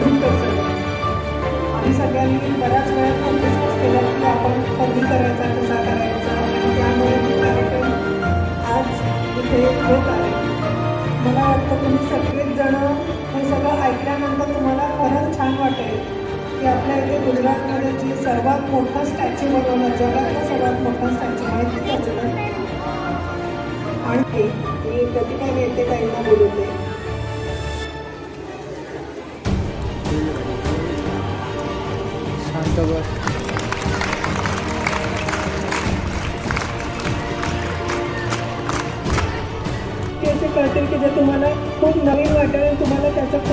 मधून कसं आम्ही सगळ्यांनी बऱ्याच वेळा डिस्कस केलं की आपण कधी करायचा कसा करायचा आणि त्यामुळे तो कार्यक्रम आज इथे होत आहे. मला वाटतं तुम्ही सगळेच जण हे सगळं ऐकल्यानंतर तुम्हाला खरंच छान वाटेल की आपल्या इथे गुजरातमध्ये जी सर्वात मोठा स्टॅच्यू बनवलं, जगातला सर्वात मोठा स्टॅच्यू माहिती त्याचं आणि मी प्रतिभा नेते ताईंना बोलवते. शांत बस. असे कळतील की जे तुम्हाला खूप नवीन वाटेल, तुम्हाला त्याचं